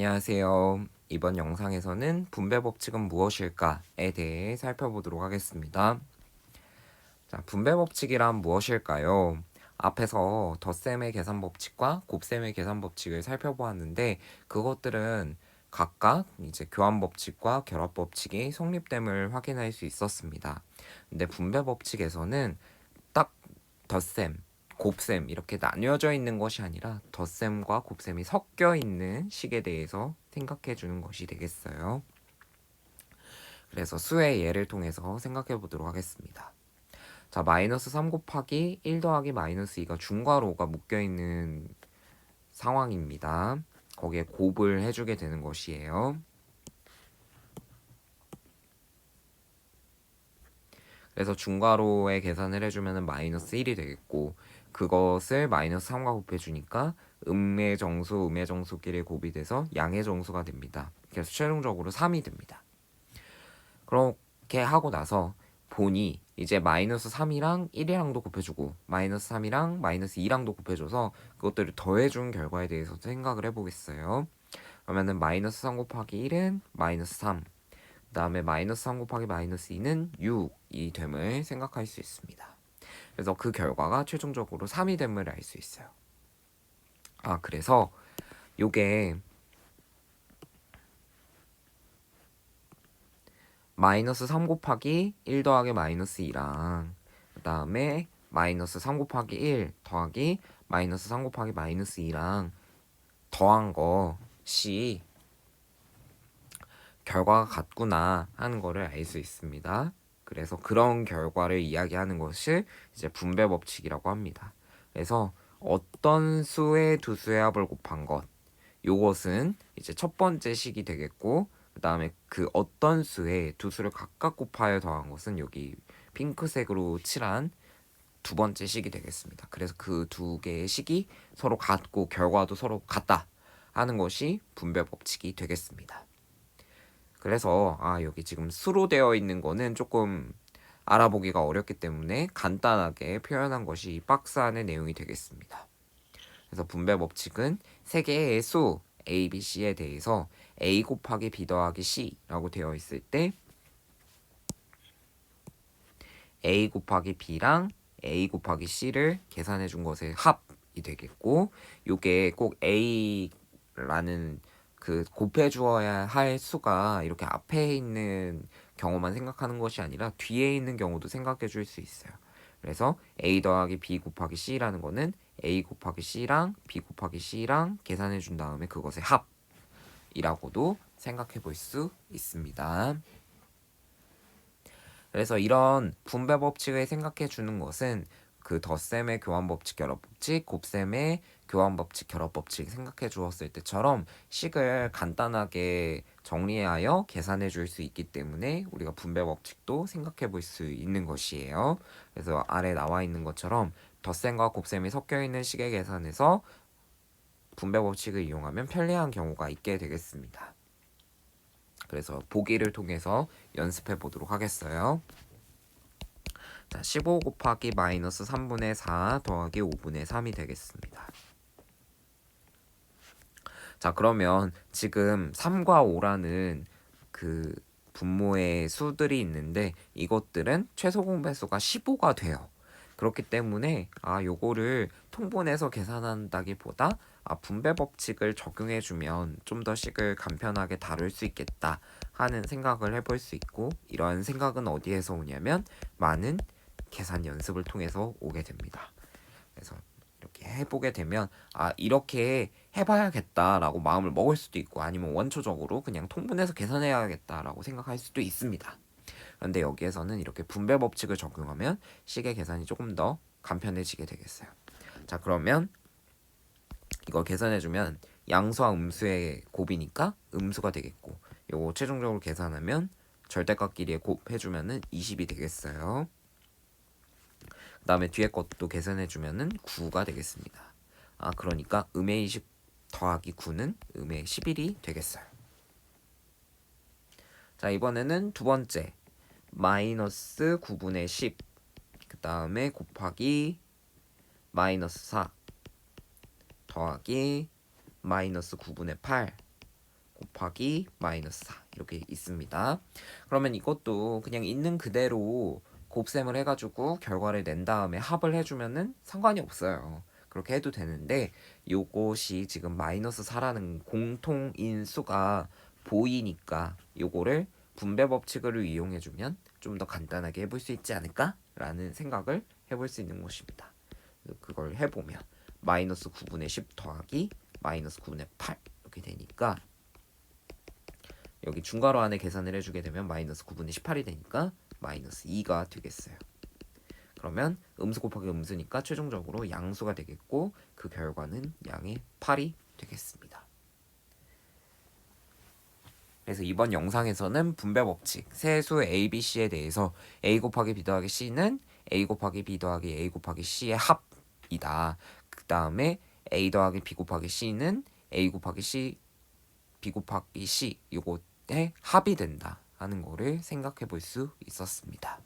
안녕하세요. 이번 영상에서는 분배 법칙은 무엇일까에 대해 살펴보도록 하겠습니다. 자, 분배 법칙이란 무엇일까요? 앞에서 덧셈의 계산 법칙과 곱셈의 계산 법칙을 살펴보았는데 그것들은 각각 이제 교환 법칙과 결합 법칙이 성립됨을 확인할 수 있었습니다. 근데 분배 법칙에서는 딱 덧셈, 곱셈 이렇게 나뉘어져 있는 것이 아니라 덧셈과 곱셈이 섞여 있는 식에 대해서 생각해 주는 것이 되겠어요. 그래서 수의 예를 통해서 생각해 보도록 하겠습니다. 자, 마이너스 3 곱하기 1 더하기 마이너스 2가 중괄호가 묶여 있는 상황입니다. 거기에 곱을 해주게 되는 것이에요. 그래서 중괄호에 계산을 해주면 마이너스 1이 되겠고 그것을 마이너스 3과 곱해주니까 음의 정수, 음의 정수끼리 곱이 돼서 양의 정수가 됩니다. 그래서 최종적으로 3이 됩니다. 그렇게 하고 나서 본이 이제 마이너스 3이랑 1이랑도 곱해주고 마이너스 3이랑 마이너스 2랑도 곱해줘서 그것들을 더해준 결과에 대해서 생각을 해보겠어요. 그러면은 마이너스 3 곱하기 1은 마이너스 3, 그 다음에 마이너스 3 곱하기 마이너스 2는 6이 됨을 생각할 수 있습니다. 그래서 그 결과가 최종적으로 3이 됨을 알 수 있어요. 그래서 요게 마이너스 3 곱하기 1 더하기 마이너스 2랑 그 다음에 마이너스 3 곱하기 1 더하기 마이너스 3 곱하기 마이너스 2랑 더한 것이 결과가 같구나 하는 거를 알 수 있습니다. 그래서 그런 결과를 이야기하는 것을 이제 분배 법칙이라고 합니다. 그래서 어떤 수의 두 수의 합을 곱한 것, 요것은 이제 첫 번째 식이 되겠고 그 다음에 그 어떤 수의 두 수를 각각 곱하여 더한 것은 여기 핑크색으로 칠한 두 번째 식이 되겠습니다. 그래서 그 두 개의 식이 서로 같고 결과도 서로 같다 하는 것이 분배 법칙이 되겠습니다. 그래서 여기 지금 수로 되어 있는 거는 조금 알아보기가 어렵기 때문에 간단하게 표현한 것이 이 박스 안의 내용이 되겠습니다. 그래서 분배 법칙은 세 개의 수 A, B, C에 대해서 A 곱하기 B 더하기 C라고 되어 있을 때 A 곱하기 B랑 A 곱하기 C를 계산해 준 것의 합이 되겠고 요게 꼭 A라는 그 곱해 주어야 할 수가 이렇게 앞에 있는 경우만 생각하는 것이 아니라 뒤에 있는 경우도 생각해 줄 수 있어요. 그래서 A 더하기 B 곱하기 C라는 거는 A 곱하기 C랑 B 곱하기 C랑 계산해 준 다음에 그것의 합이라고도 생각해 볼 수 있습니다. 그래서 이런 분배 법칙을 생각해 주는 것은 그 덧셈의 교환 법칙, 결합 법칙, 곱셈의 교환 법칙, 결합 법칙 생각해 주었을 때처럼 식을 간단하게 정리하여 계산해 줄 수 있기 때문에 우리가 분배 법칙도 생각해 볼 수 있는 것이에요. 그래서 아래 나와 있는 것처럼 덧셈과 곱셈이 섞여 있는 식의 계산에서 분배 법칙을 이용하면 편리한 경우가 있게 되겠습니다. 그래서 보기를 통해서 연습해 보도록 하겠어요. 자, 15 곱하기 마이너스 3분의 4 더하기 5분의 3이 되겠습니다. 자, 그러면 지금 3과 5라는 그 분모의 수들이 있는데 이것들은 최소 공배수가 15가 돼요. 그렇기 때문에 요거를 통분해서 계산한다기보다 분배 법칙을 적용해 주면 좀 더 식을 간편하게 다룰 수 있겠다 하는 생각을 해볼 수 있고 이러한 생각은 어디에서 오냐면 많은 계산 연습을 통해서 오게 됩니다. 그래서 이렇게 해보게 되면 이렇게 해봐야겠다라고 마음을 먹을 수도 있고 아니면 원초적으로 그냥 통분해서 계산해야겠다라고 생각할 수도 있습니다. 그런데 여기에서는 이렇게 분배 법칙을 적용하면 식의 계산이 조금 더 간편해지게 되겠어요. 자, 그러면 이걸 계산해주면 양수와 음수의 곱이니까 음수가 되겠고 요거 최종적으로 계산하면 절대값끼리에 곱해주면은 20이 되겠어요. 그 다음에 뒤에 것도 계산해주면은 9가 되겠습니다. 그러니까 음의 20 더하기 9는 음의 11이 되겠어요. 자, 이번에는 두 번째 마이너스 9분의 10, 그 다음에 곱하기 마이너스 4 더하기 마이너스 9분의 8 곱하기 마이너스 4 이렇게 있습니다. 그러면 이것도 그냥 있는 그대로 곱셈을 해가지고 결과를 낸 다음에 합을 해주면은 상관이 없어요. 그렇게 해도 되는데 요것이 지금 마이너스 4라는 공통인 수가 보이니까 요거를 분배 법칙을 이용해주면 좀 더 간단하게 해볼 수 있지 않을까? 라는 생각을 해볼 수 있는 것입니다. 그걸 해보면 마이너스 9분의 10 더하기 마이너스 9분의 8 이렇게 되니까 여기 중괄호 안에 계산을 해주게 되면 마이너스 9분의 18이 되니까 마이너스 2가 되겠어요. 그러면 음수 곱하기 음수니까 최종적으로 양수가 되겠고 그 결과는 양의 8이 되겠습니다. 그래서 이번 영상에서는 분배 법칙, 세수 A, B, C에 대해서 A 곱하기 B 더하기 C는 A 곱하기 B 더하기 A 곱하기 C의 합이다. 그 다음에 A 더하기 B 곱하기 C는 A 곱하기 C, B 곱하기 C 이것의 합이 된다 하는 거를 생각해 볼 수 있었습니다.